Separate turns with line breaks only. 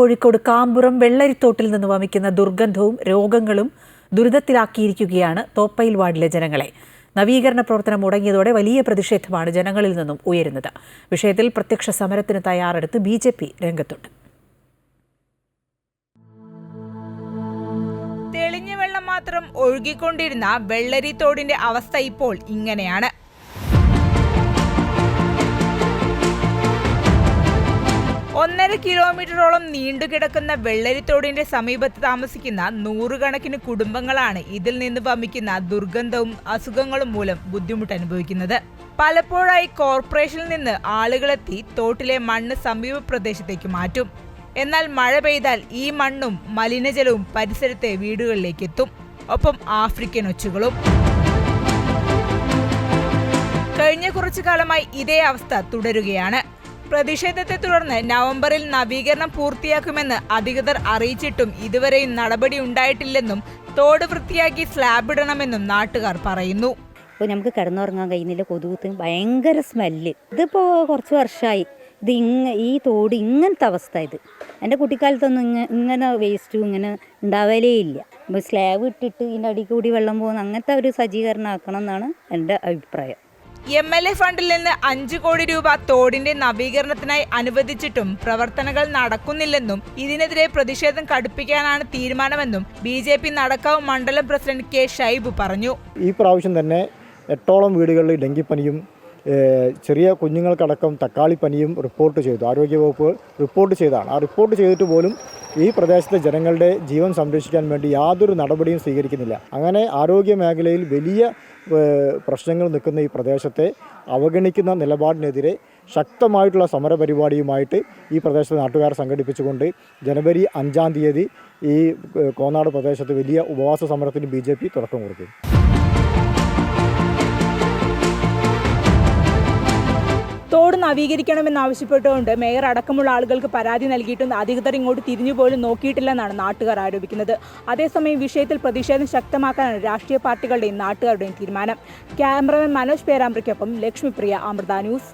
കോഴിക്കോട് കാമ്പുറം വെള്ളരിത്തോട്ടിൽ നിന്ന് വമിക്കുന്ന ദുർഗന്ധവും രോഗങ്ങളും ദുരിതത്തിലാക്കിയിരിക്കുകയാണ് തോപ്പയിൽ വാർഡിലെ ജനങ്ങളെ. നവീകരണ പ്രവർത്തനം മുടങ്ങിയതോടെ വലിയ പ്രതിഷേധമാണ് ജനങ്ങളിൽ നിന്നും ഉയരുന്നത്. വിഷയത്തിൽ പ്രത്യക്ഷ സമരത്തിന് തയ്യാറെടുത്ത് BJP രംഗത്തുണ്ട്.
തെളിഞ്ഞ വെള്ളം മാത്രം ഒഴുകിക്കൊണ്ടിരുന്ന വെള്ളരിത്തോടിന്റെ അവസ്ഥ ഇപ്പോൾ ഇങ്ങനെയാണ്. 1.5 കിലോമീറ്ററോളം നീണ്ടുകിടക്കുന്ന വെള്ളരിത്തോടിന്റെ സമീപത്ത് താമസിക്കുന്ന നൂറുകണക്കിന് കുടുംബങ്ങളാണ് ഇതിൽ നിന്ന് വമിക്കുന്ന ദുർഗന്ധവും അസുഖങ്ങളും മൂലം ബുദ്ധിമുട്ട് അനുഭവിക്കുന്നത്. പലപ്പോഴായി കോർപ്പറേഷനിൽ നിന്ന് ആളുകളെത്തി തോട്ടിലെ മണ്ണ് സമീപ പ്രദേശത്തേക്ക് മാറ്റും. എന്നാൽ മഴ പെയ്താൽ ഈ മണ്ണും മലിനജലവും പരിസരത്തെ വീടുകളിലേക്ക് എത്തും. ഒപ്പം ആഫ്രിക്കൻ ഒച്ചുകളും. കഴിഞ്ഞ കുറച്ചു കാലമായി ഇതേ അവസ്ഥ തുടരുകയാണ്. പ്രതിഷേധത്തെ തുടർന്ന് നവംബറിൽ നവീകരണം പൂർത്തിയാക്കുമെന്ന് അധികൃതർ അറിയിച്ചിട്ടും ഇതുവരെയും നടപടി ഉണ്ടായിട്ടില്ലെന്നും തോട് വൃത്തിയാക്കി സ്ലാബ് ഇടണമെന്നും നാട്ടുകാർ പറയുന്നു.
ഇപ്പോൾ നമുക്ക് കിടന്നുറങ്ങാൻ കഴിയുന്നില്ല, കൊതുകുത്ത് ഭയങ്കര സ്മെല്ല്. ഇതിപ്പോൾ കുറച്ച് വർഷമായി ഈ തോട് ഇങ്ങനത്തെ അവസ്ഥ. എൻ്റെ കുട്ടിക്കാലത്തൊന്നും ഇങ്ങനെ വേസ്റ്റും ഇങ്ങനെ ഉണ്ടാവലേ ഇല്ല. ഇപ്പോൾ സ്ലാബ് ഇട്ടിട്ട് ഇതിൻ്റെ അടിയിൽ കൂടി വെള്ളം പോകുന്ന അങ്ങനത്തെ ഒരു സജ്ജീകരണം ആക്കണം എന്നാണ് എൻ്റെ അഭിപ്രായം.
MLA ഫണ്ടിൽ നിന്ന് 5 കോടി രൂപ തോടിന്റെ നവീകരണത്തിനായി അനുവദിച്ചിട്ടും പ്രവർത്തനങ്ങൾ നടക്കുന്നില്ലെന്നും ഇതിനെതിരെ പ്രതിഷേധം കടുപ്പിക്കാനാണ് തീരുമാനമെന്നും BJP നടക്കാവ് മണ്ഡലം പ്രസിഡന്റ് K. ഷൈബ് പറഞ്ഞു.
ഈ പ്രാവശ്യം തന്നെ 8ഓളം വീടുകളിൽ ഡെങ്കിപ്പനിയും ചെറിയ കുഞ്ഞുങ്ങൾക്കടക്കം തക്കാളിപ്പനിയും റിപ്പോർട്ട് ചെയ്തു. ആരോഗ്യവകുപ്പ് റിപ്പോർട്ട് ചെയ്തതാണ്. ആ റിപ്പോർട്ട് ചെയ്തിട്ട് പോലും ഈ പ്രദേശത്തെ ജനങ്ങളുടെ ജീവൻ സംരക്ഷിക്കാൻ വേണ്ടി യാതൊരു നടപടിയും സ്വീകരിക്കുന്നില്ല. അങ്ങനെ ആരോഗ്യ മേഖലയിൽ വലിയ പ്രശ്നങ്ങൾ നിൽക്കുന്ന ഈ പ്രദേശത്തെ അവഗണിക്കുന്ന നിലപാടിനെതിരെ ശക്തമായിട്ടുള്ള സമരപരിപാടിയുമായിട്ട് ഈ പ്രദേശത്തെ നാട്ടുകാർ സംഘടിപ്പിച്ചുകൊണ്ട് ജനുവരി 5-ാം തീയതി ഈ കോന്നാട് പ്രദേശത്ത് വലിയ ഉപവാസ സമരത്തിന് BJP തുടക്കം കൊടുക്കും.
തോട് നവീകരിക്കണമെന്നാവശ്യപ്പെട്ടുകൊണ്ട് മേയർ അടക്കമുള്ള ആളുകൾക്ക് പരാതി നൽകിയിട്ടും അധികൃതർ ഇങ്ങോട്ട് തിരിഞ്ഞുപോലും നോക്കിയിട്ടില്ലെന്നാണ് നാട്ടുകാർ ആരോപിക്കുന്നത്. അതേസമയം വിഷയത്തിൽ പ്രതിഷേധം ശക്തമാക്കാനാണ് രാഷ്ട്രീയ പാർട്ടികളുടെയും നാട്ടുകാരുടെയും തീരുമാനം. ക്യാമറമാൻ മനോജ് പേരാമ്പ്രയ്ക്കൊപ്പം ലക്ഷ്മിപ്രിയ, അമൃത ന്യൂസ്.